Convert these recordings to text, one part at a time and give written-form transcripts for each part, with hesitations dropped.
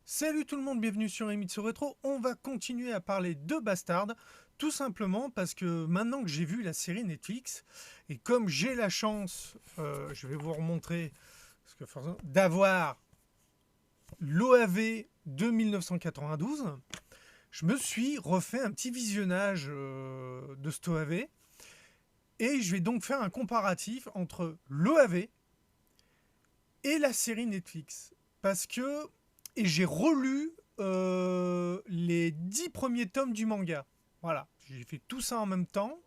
Salut tout le monde, bienvenue sur Emitsu Retro. On va continuer à parler de Bastard, tout simplement parce que maintenant que j'ai vu la série Netflix, et comme j'ai la chance, je vais vous remontrer, parce que d'avoir l'OAV de 1992, je me suis refait un petit visionnage de cet OAV, et je vais donc faire un comparatif entre l'OAV et la série Netflix. Parce que. Et j'ai relu les 10 premiers tomes du manga. Voilà, j'ai fait tout ça en même temps.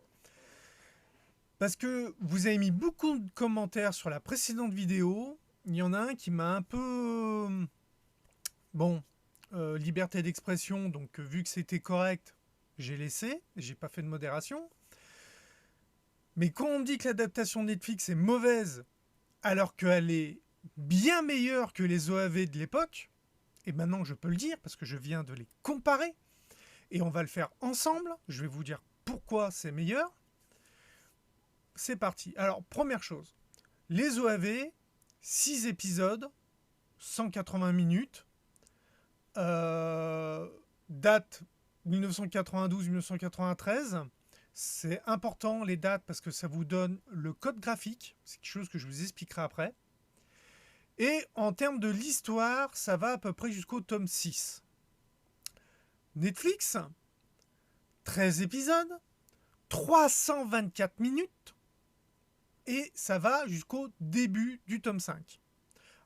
Parce que vous avez mis beaucoup de commentaires sur la précédente vidéo. Il y en a un qui m'a un peu. Bon, liberté d'expression, donc vu que c'était correct, j'ai laissé. J'ai pas fait de modération. Mais quand on dit que l'adaptation Netflix est mauvaise, alors qu'elle est bien meilleure que les OAV de l'époque, et maintenant je peux le dire parce que je viens de les comparer, et on va le faire ensemble, je vais vous dire pourquoi c'est meilleur. C'est parti. Alors, première chose, les OAV, 6 épisodes, 180 minutes, date 1992-1993. C'est important les dates parce que ça vous donne le code graphique, c'est quelque chose que je vous expliquerai après. Et en termes de l'histoire, ça va à peu près jusqu'au tome 6. Netflix, 13 épisodes, 324 minutes, et ça va jusqu'au début du tome 5.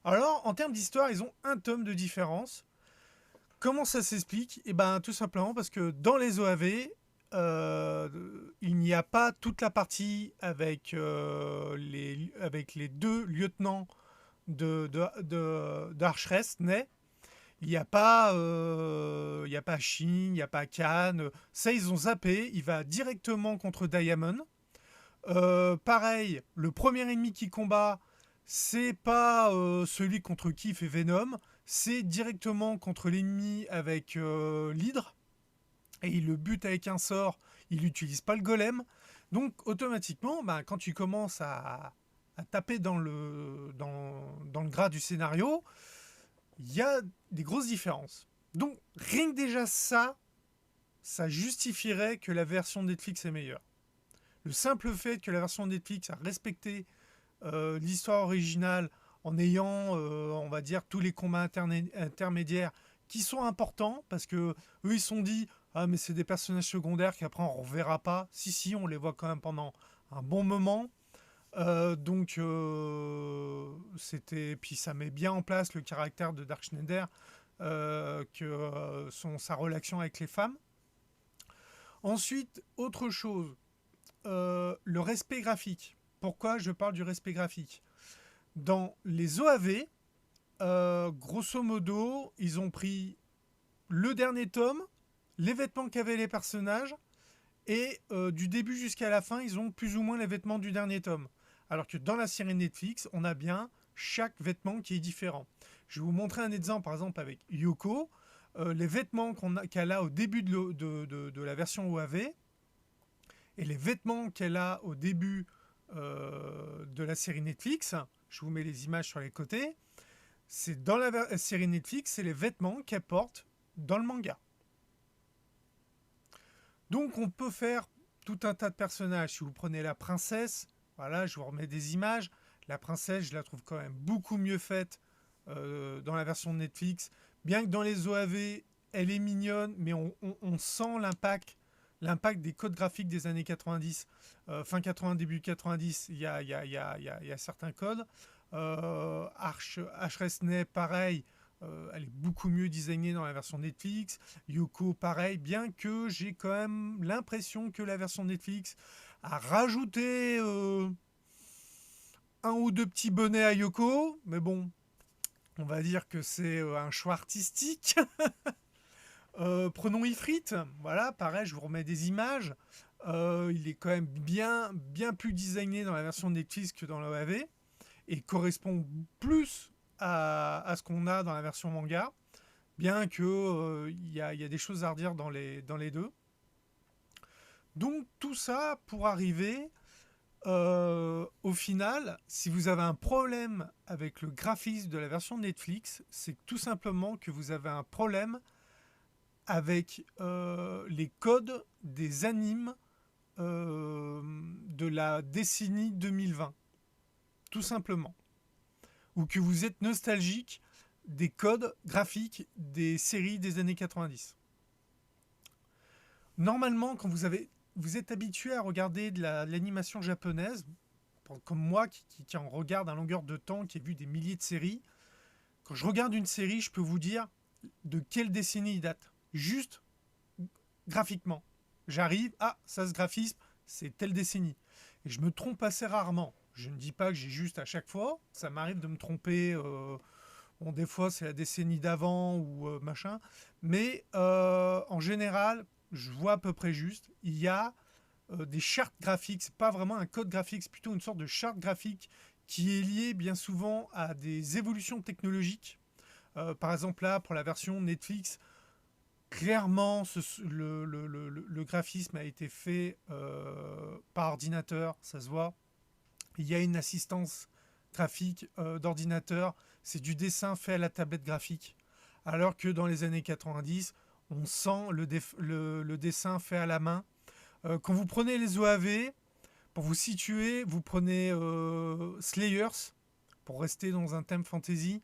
Alors, en termes d'histoire, ils ont un tome de différence. Comment ça s'explique? Eh bien, tout simplement parce que dans les OAV, il n'y a pas toute la partie avec, avec les deux lieutenants d'Archerest, il n'y a pas, Shin, il n'y a pas Khan. Ça, ils ont zappé. Il va directement contre Diamond. Pareil, le premier ennemi qui combat, c'est pas celui contre qui il fait Venom. C'est directement contre l'ennemi avec l'hydre. Et il le bute avec un sort. Il n'utilise pas le golem. Donc, automatiquement, quand tu commences à taper dans le gras du scénario, il y a des grosses différences. Donc, rien que déjà ça justifierait que la version Netflix est meilleure. Le simple fait que la version Netflix a respecté l'histoire originale en ayant, on va dire, tous les combats intermédiaires qui sont importants, parce que eux, ils se sont dit, ah, mais c'est des personnages secondaires qu'après on ne reverra pas. Si, on les voit quand même pendant un bon moment. C'était, puis ça met bien en place le caractère de Dark Schneider, sa relation avec les femmes. Ensuite, autre chose, le respect graphique. Pourquoi je parle du respect graphique? Dans les OAV, grosso modo, ils ont pris le dernier tome, les vêtements qu'avaient les personnages, et du début jusqu'à la fin, ils ont plus ou moins les vêtements du dernier tome. Alors que dans la série Netflix, on a bien chaque vêtement qui est différent. Je vais vous montrer un exemple, par exemple avec Yoko. Les vêtements qu'elle a au début de la version OAV et les vêtements qu'elle a au début de la série Netflix, je vous mets les images sur les côtés, c'est dans la série Netflix, c'est les vêtements qu'elle porte dans le manga. Donc on peut faire tout un tas de personnages. Si vous prenez la princesse, voilà, je vous remets des images. La princesse, je la trouve quand même beaucoup mieux faite dans la version de Netflix. Bien que dans les OAV, elle est mignonne, mais on sent l'impact des codes graphiques des années 90. Fin 80, début 90, il y a certains codes. Ashresney, pareil, elle est beaucoup mieux designée dans la version Netflix. Yoko, pareil, bien que j'ai quand même l'impression que la version Netflix a rajouté un ou deux petits bonnets à Yoko, mais bon, on va dire que c'est un choix artistique. Prenons Ifrit, voilà, pareil, je vous remets des images. Il est quand même bien plus designé dans la version Netflix que dans l'OAV et correspond plus à ce qu'on a dans la version manga, bien que y a des choses à redire dans les deux. Donc tout ça pour arriver au final, si vous avez un problème avec le graphisme de la version Netflix, c'est tout simplement que vous avez un problème avec les codes des animes de la décennie 2020, tout simplement. Ou que vous êtes nostalgique des codes graphiques des séries des années 90. Normalement, quand vous êtes habitué à regarder de l'animation japonaise, comme moi qui en regarde à longueur de temps, qui a vu des milliers de séries, quand je regarde une série, je peux vous dire de quelle décennie il date. Juste graphiquement. J'arrive, ça ce graphisme, c'est telle décennie. Et je me trompe assez rarement. Je ne dis pas que j'ai juste à chaque fois. Ça m'arrive de me tromper. Bon, des fois, c'est la décennie d'avant ou machin. Mais en général, je vois à peu près juste. Il y a des chartes graphiques. C'est pas vraiment un code graphique, c'est plutôt une sorte de charte graphique qui est liée bien souvent à des évolutions technologiques. Par exemple, là, pour la version Netflix, clairement, le graphisme a été fait par ordinateur, ça se voit. Il y a une assistance graphique d'ordinateur, c'est du dessin fait à la tablette graphique. Alors que dans les années 90, on sent le dessin fait à la main. Quand vous prenez les OAV, pour vous situer, vous prenez Slayers, pour rester dans un thème fantasy,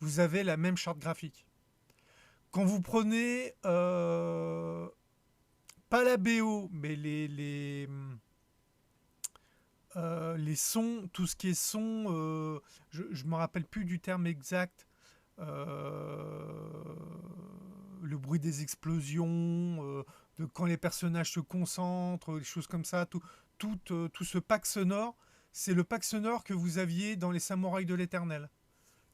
vous avez la même charte graphique. Quand vous prenez pas la BO, mais les sons, tout ce qui est son, je ne me rappelle plus du terme exact, le bruit des explosions, de quand les personnages se concentrent, des choses comme ça, tout ce pack sonore, c'est le pack sonore que vous aviez dans les Samouraïs de l'Éternel.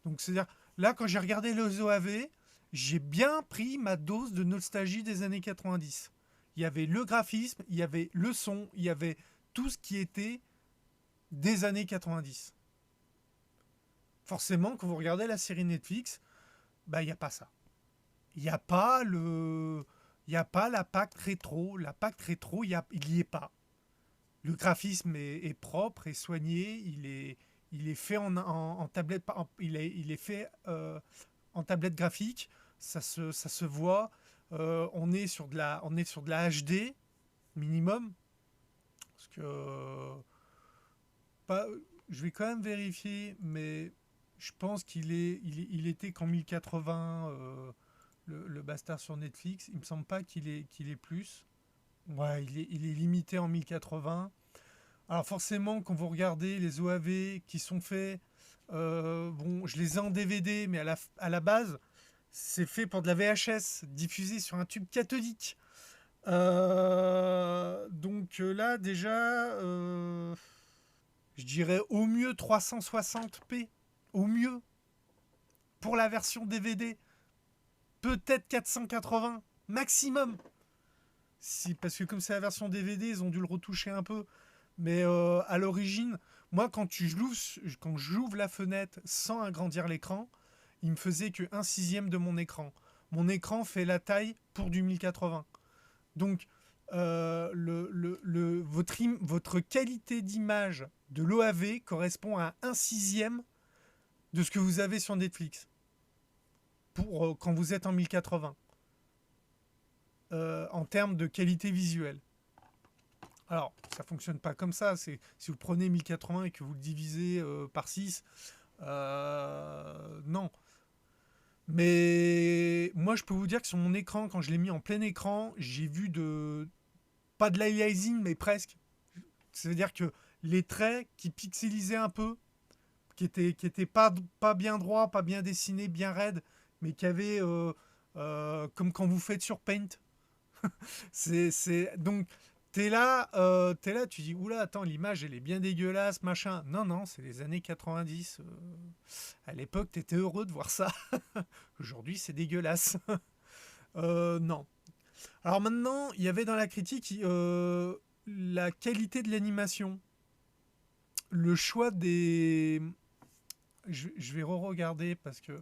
Donc c'est-à-dire, là quand j'ai regardé les OAV, j'ai bien pris ma dose de nostalgie des années 90. Il y avait le graphisme, il y avait le son, il y avait tout ce qui était des années 90. Forcément, quand vous regardez la série Netflix, bah il n'y a pas ça. Il n'y a pas il n'y a pas la PAC rétro. La PAC rétro, il n'y est pas. Le graphisme est propre et soigné. Il est fait en tablette. Il est fait en tablette graphique. Ça se voit. On est sur de la HD minimum. Parce que pas, je vais quand même vérifier, mais je pense il était qu'en 1080 le bastard sur Netflix. Il me semble pas qu'il est plus. Ouais, il est limité en 1080. Alors forcément, quand vous regardez les OAV qui sont faits, bon, je les ai en DVD, mais à la base, c'est fait pour de la VHS, diffusée sur un tube cathodique. Donc là, déjà, je dirais au mieux 360p. Au mieux. Pour la version DVD. Peut-être 480. Maximum. Si, parce que comme c'est la version DVD, ils ont dû le retoucher un peu. Mais à l'origine, moi, quand j'ouvre la fenêtre sans agrandir l'écran, il me faisait que 1/6 de mon écran. Mon écran fait la taille pour du 1080. Donc, votre qualité d'image de l'OAV correspond à 1/6 de ce que vous avez sur Netflix pour quand vous êtes en 1080 en termes de qualité visuelle. Alors, ça fonctionne pas comme ça. Si vous prenez 1080 et que vous le divisez par 6, non. Mais moi, je peux vous dire que sur mon écran, quand je l'ai mis en plein écran, j'ai vu pas de l'aliasing, mais presque. C'est-à-dire que les traits qui pixelisaient un peu, qui étaient pas bien droits, pas bien dessinés, bien raides, mais qui avaient, comme quand vous faites sur Paint. Donc, t'es là, tu dis, oula, attends, l'image, elle est bien dégueulasse, machin. Non, non, c'est les années 90. À l'époque, t'étais heureux de voir ça. Aujourd'hui, c'est dégueulasse. Non. Alors maintenant, il y avait dans la critique la qualité de l'animation. Le choix des... Je vais re-regarder parce que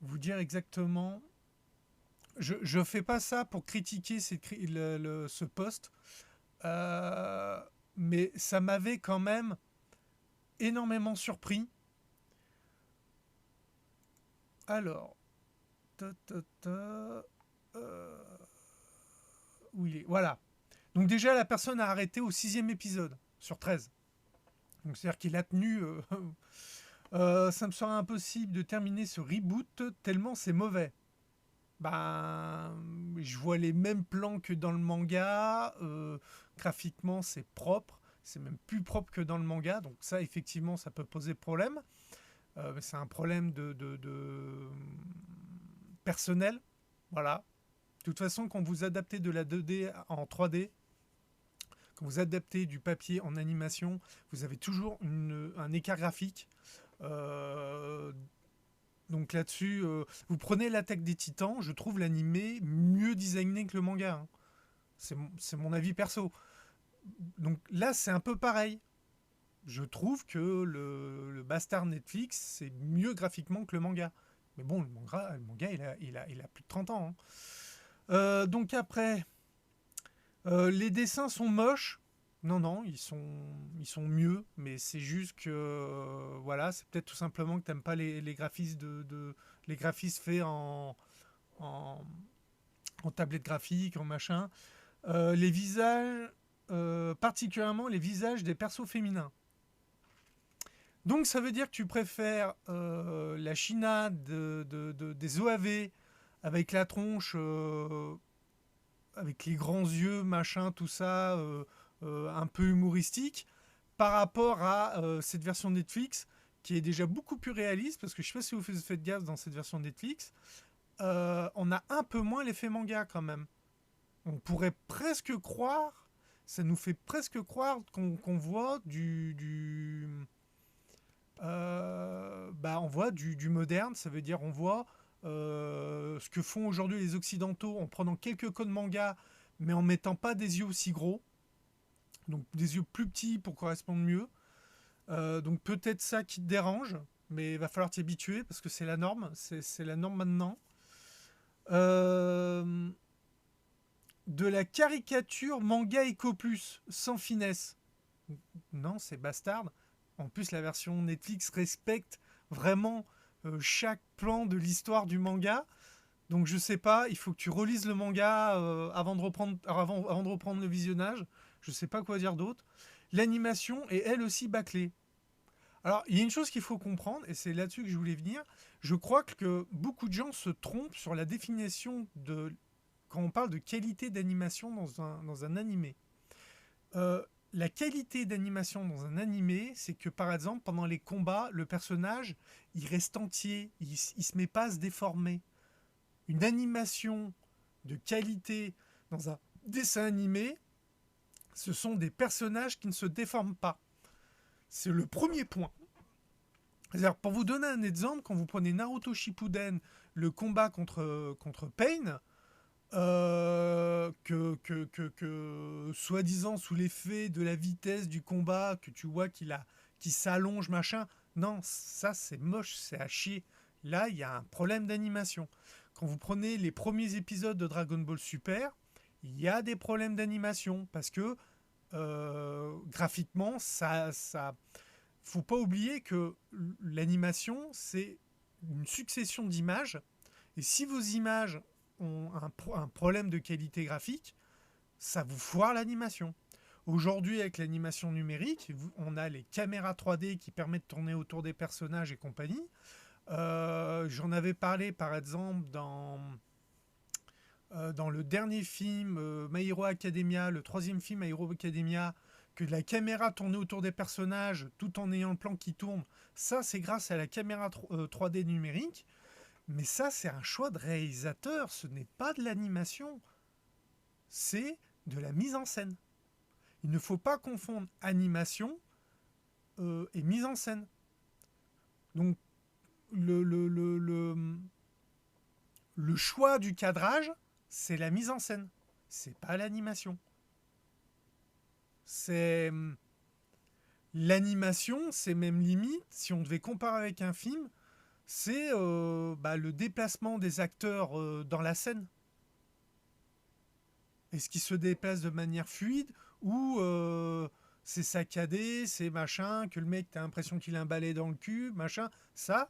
vous dire exactement... Je fais pas ça pour critiquer ce post. mais ça m'avait quand même énormément surpris. Alors, ta, ta, ta, euh, où il est? Voilà. Donc déjà, la personne a arrêté au 6e épisode sur 13. Donc c'est-à-dire qu'il a tenu... ça me serait impossible de terminer ce reboot tellement c'est mauvais. Ben, je vois les mêmes plans que dans le manga. Graphiquement, c'est propre. C'est même plus propre que dans le manga. Donc ça, effectivement, ça peut poser problème. C'est un problème de personnel. Voilà. De toute façon, quand vous adaptez de la 2D en 3D, quand vous adaptez du papier en animation, vous avez toujours un écart graphique. Euh, donc là-dessus, vous prenez l'attaque des titans, je trouve l'animé mieux designé que le manga. Hein. C'est mon avis perso. Donc là, c'est un peu pareil. Je trouve que le Bastard Netflix, c'est mieux graphiquement que le manga. Mais bon, le manga il a plus de 30 ans. Hein. Donc après, les dessins sont moches. Non, non, ils sont mieux, mais c'est juste que, voilà, c'est peut-être tout simplement que t'aimes pas les graphismes les graphismes faits en, en tablette graphique, en machin. Les visages, particulièrement les visages des persos féminins. Donc ça veut dire que tu préfères la China des OAV avec la tronche, avec les grands yeux, machin, tout ça, un peu humoristique, par rapport à cette version Netflix qui est déjà beaucoup plus réaliste, parce que je sais pas si vous faites gaffe dans cette version Netflix, on a un peu moins l'effet manga quand même. On pourrait presque croire, ça nous fait presque croire qu'on voit on voit du moderne, ça veut dire on voit ce que font aujourd'hui les occidentaux en prenant quelques codes manga, mais en mettant pas des yeux aussi gros, donc des yeux plus petits pour correspondre mieux. Donc peut-être ça qui te dérange, mais il va falloir t'y habituer parce que c'est la norme, c'est la norme maintenant. Euh, de la caricature manga Eco Plus, sans finesse. Non, c'est bastard. En plus, la version Netflix respecte vraiment chaque plan de l'histoire du manga. Donc je sais pas, il faut que tu relises le manga avant de reprendre le visionnage. Je sais pas quoi dire d'autre. L'animation est elle aussi bâclée. Alors, il y a une chose qu'il faut comprendre, et c'est là-dessus que je voulais venir. Je crois que beaucoup de gens se trompent sur la définition de quand on parle de qualité d'animation dans un animé. Euh, la qualité d'animation dans un animé, c'est que par exemple, pendant les combats, le personnage, il reste entier, il se met pas à se déformer. Une animation de qualité dans un dessin animé, ce sont des personnages qui ne se déforment pas. C'est le premier point. C'est-à-dire, pour vous donner un exemple, quand vous prenez Naruto Shippuden, le combat contre Pain, soi-disant sous l'effet de la vitesse du combat, que tu vois qu'il s'allonge, machin. Non, ça c'est moche, c'est à chier. Là, il y a un problème d'animation. Quand vous prenez les premiers épisodes de Dragon Ball Super, il y a des problèmes d'animation parce que graphiquement, faut pas oublier que l'animation, c'est une succession d'images. Et si vos images ont un problème de qualité graphique, ça vous foire l'animation. Aujourd'hui, avec l'animation numérique, on a les caméras 3D qui permettent de tourner autour des personnages et compagnie. J'en avais parlé, par exemple, dans le dernier film My Hero Academia, le 3e film My Hero Academia, que la caméra tournait autour des personnages tout en ayant le plan qui tourne. Ça, c'est grâce à la caméra 3D numérique. Mais ça, c'est un choix de réalisateur. Ce n'est pas de l'animation. C'est de la mise en scène. Il ne faut pas confondre animation et mise en scène. Donc, le choix du cadrage, c'est la mise en scène. C'est pas l'animation. C'est l'animation, c'est même limite, si on devait comparer avec un film, c'est le déplacement des acteurs dans la scène. Est-ce qu'ils se déplacent de manière fluide ou c'est saccadé, c'est machin, que le mec, t'as l'impression qu'il a un balai dans le cul, machin. Ça,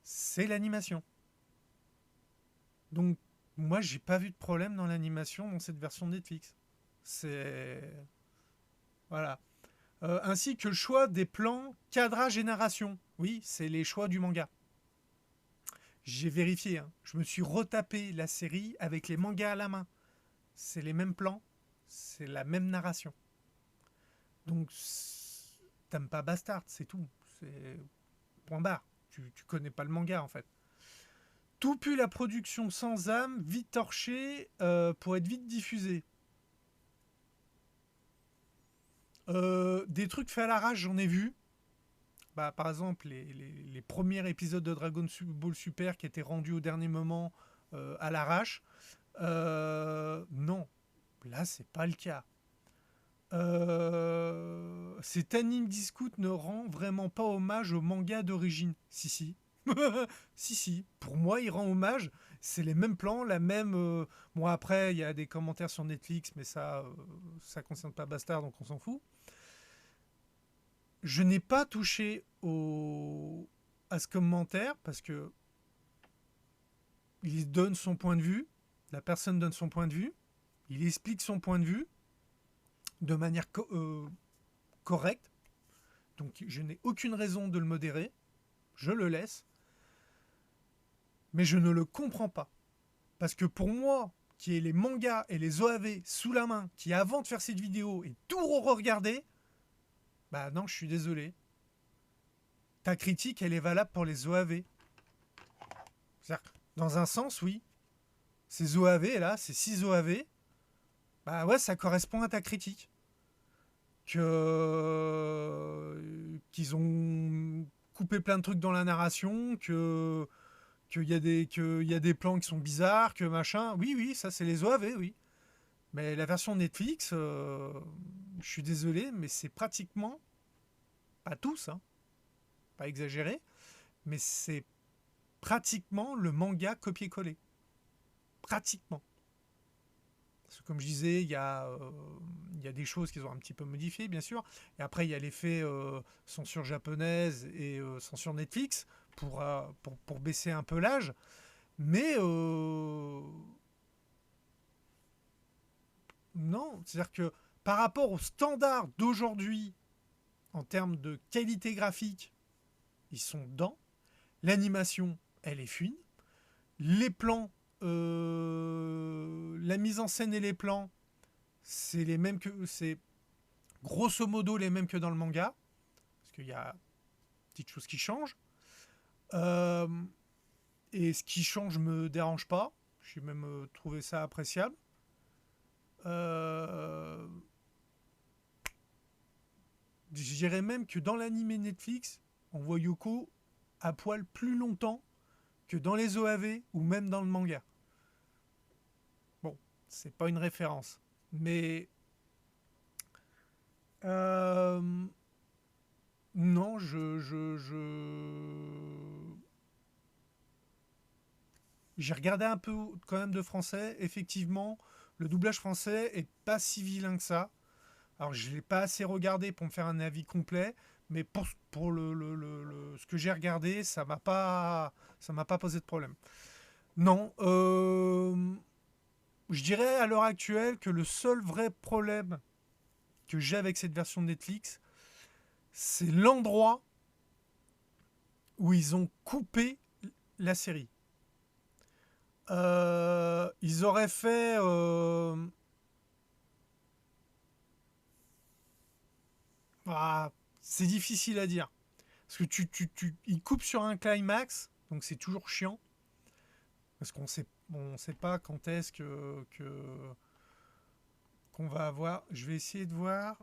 c'est l'animation. Donc, moi, j'ai pas vu de problème dans l'animation dans cette version de Netflix. C'est. Voilà. Ainsi que le choix des plans cadrage et narration. Oui, c'est les choix du manga. J'ai vérifié, hein. Je me suis retapé la série avec les mangas à la main. C'est les mêmes plans, c'est la même narration. Donc, t'aimes pas Bastard, c'est tout. C'est point barre. Tu connais pas le manga en fait. Tout pue la production sans âme, vite torché pour être vite diffusé. Des trucs faits à l'arrache, j'en ai vu. Bah, par exemple, les premiers épisodes de Dragon Ball Super qui étaient rendus au dernier moment à l'arrache. Non, là, c'est pas le cas. Cet anime discount ne rend vraiment pas hommage au manga d'origine. Si, si. Si, si. Pour moi, il rend hommage. C'est les mêmes plans, la même. Bon, après, il y a des commentaires sur Netflix, mais ça concerne pas Bastard, donc on s'en fout. Je n'ai pas touché à ce commentaire parce que il donne son point de vue. La personne donne son point de vue. Il explique son point de vue de manière correcte. Donc, je n'ai aucune raison de le modérer. Je le laisse. Mais je ne le comprends pas. Parce que pour moi, qui ai les mangas et les OAV sous la main, qui avant de faire cette vidéo et tout re-regarder, bah non, je suis désolé. Ta critique, elle est valable pour les OAV. C'est-à-dire, dans un sens, oui. Ces OAV, là, ces 6 OAV, bah ouais, ça correspond à ta critique. Qu'ils ont coupé plein de trucs dans la narration, qu'il y a des plans qui sont bizarres, que machin. Oui, oui, ça c'est les OAV, oui. Mais la version Netflix, je suis désolé, mais c'est pratiquement, pas tous, hein, pas exagéré, mais c'est pratiquement le manga copié-collé. Pratiquement. Parce que comme je disais, il y a des choses qu'ils ont un petit peu modifiées, bien sûr. Et après, il y a l'effet censure japonaise et censure Netflix pour baisser un peu l'âge. Mais non, c'est-à-dire que par rapport aux standards d'aujourd'hui, en termes de qualité graphique, ils sont dedans. L'animation, elle est fine. Les plans, la mise en scène et les plans, c'est grosso modo les mêmes que dans le manga, parce qu'il y a petites choses qui changent. Euh, et ce qui change me dérange pas. J'ai même trouvé ça appréciable. Euh, je dirais même que dans l'animé Netflix, on voit Yoko à poil plus longtemps que dans les OAV ou même dans le manga. Bon, c'est pas une référence. Mais non, j'ai regardé un peu quand même de français. Effectivement, le doublage français est pas si vilain que ça. Alors, je l'ai pas assez regardé pour me faire un avis complet, mais pour ce que j'ai regardé, ça m'a pas posé de problème. Non, je dirais à l'heure actuelle que le seul vrai problème que j'ai avec cette version de Netflix, c'est l'endroit où ils ont coupé la série. Ils auraient fait... c'est difficile à dire. Parce que ils coupent sur un climax, donc c'est toujours chiant. Parce on sait pas quand est-ce qu'on va avoir. Je vais essayer de voir.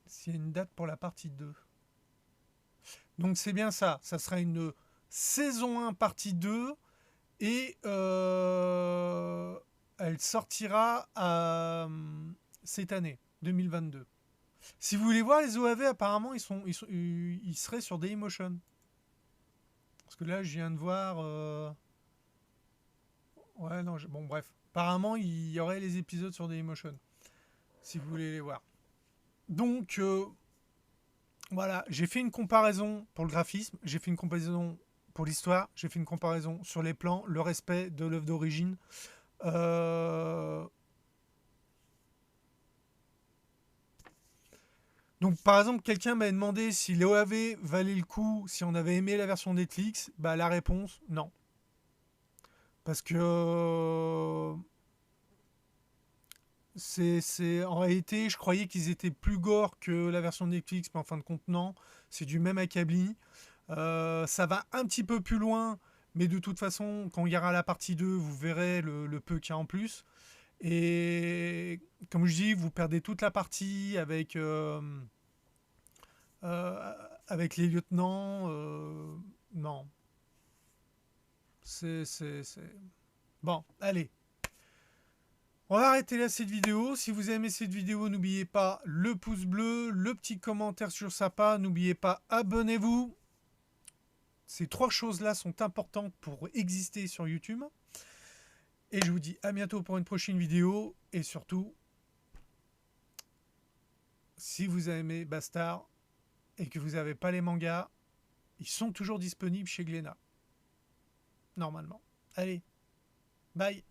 S'il y a une date pour la partie 2. Donc c'est bien ça. Ça sera une saison 1 partie 2. Et elle sortira cette année, 2022. Si vous voulez voir les OAV, apparemment, ils seraient sur Dailymotion. Parce que là, je viens de voir... Ouais, non, bon, bref. Apparemment, il y aurait les épisodes sur Dailymotion, si vous voulez les voir. Donc, voilà, j'ai fait une comparaison pour le graphisme, j'ai fait une comparaison pour l'histoire, j'ai fait une comparaison sur les plans, le respect de l'œuvre d'origine. Euh, Donc, par exemple, quelqu'un m'avait demandé si l'OAV valait le coup si on avait aimé la version Netflix. Bah, la réponse, non. Parce que en réalité, je croyais qu'ils étaient plus gore que la version Netflix, mais en fin de compte, non. C'est du même acabit. Ça va un petit peu plus loin, mais de toute façon, quand il y aura la partie 2, vous verrez le peu qu'il y a en plus. Et comme je dis, vous perdez toute la partie euh, avec les lieutenants. Non. C'est. Bon, allez. On va arrêter là cette vidéo. Si vous aimez cette vidéo, n'oubliez pas le pouce bleu, le petit commentaire sur Sapa. N'oubliez pas, abonnez-vous. Ces trois choses-là sont importantes pour exister sur YouTube. Et je vous dis à bientôt pour une prochaine vidéo. Et surtout, si vous avez aimé Bastard et que vous n'avez pas les mangas, ils sont toujours disponibles chez Glénat. Normalement. Allez, bye.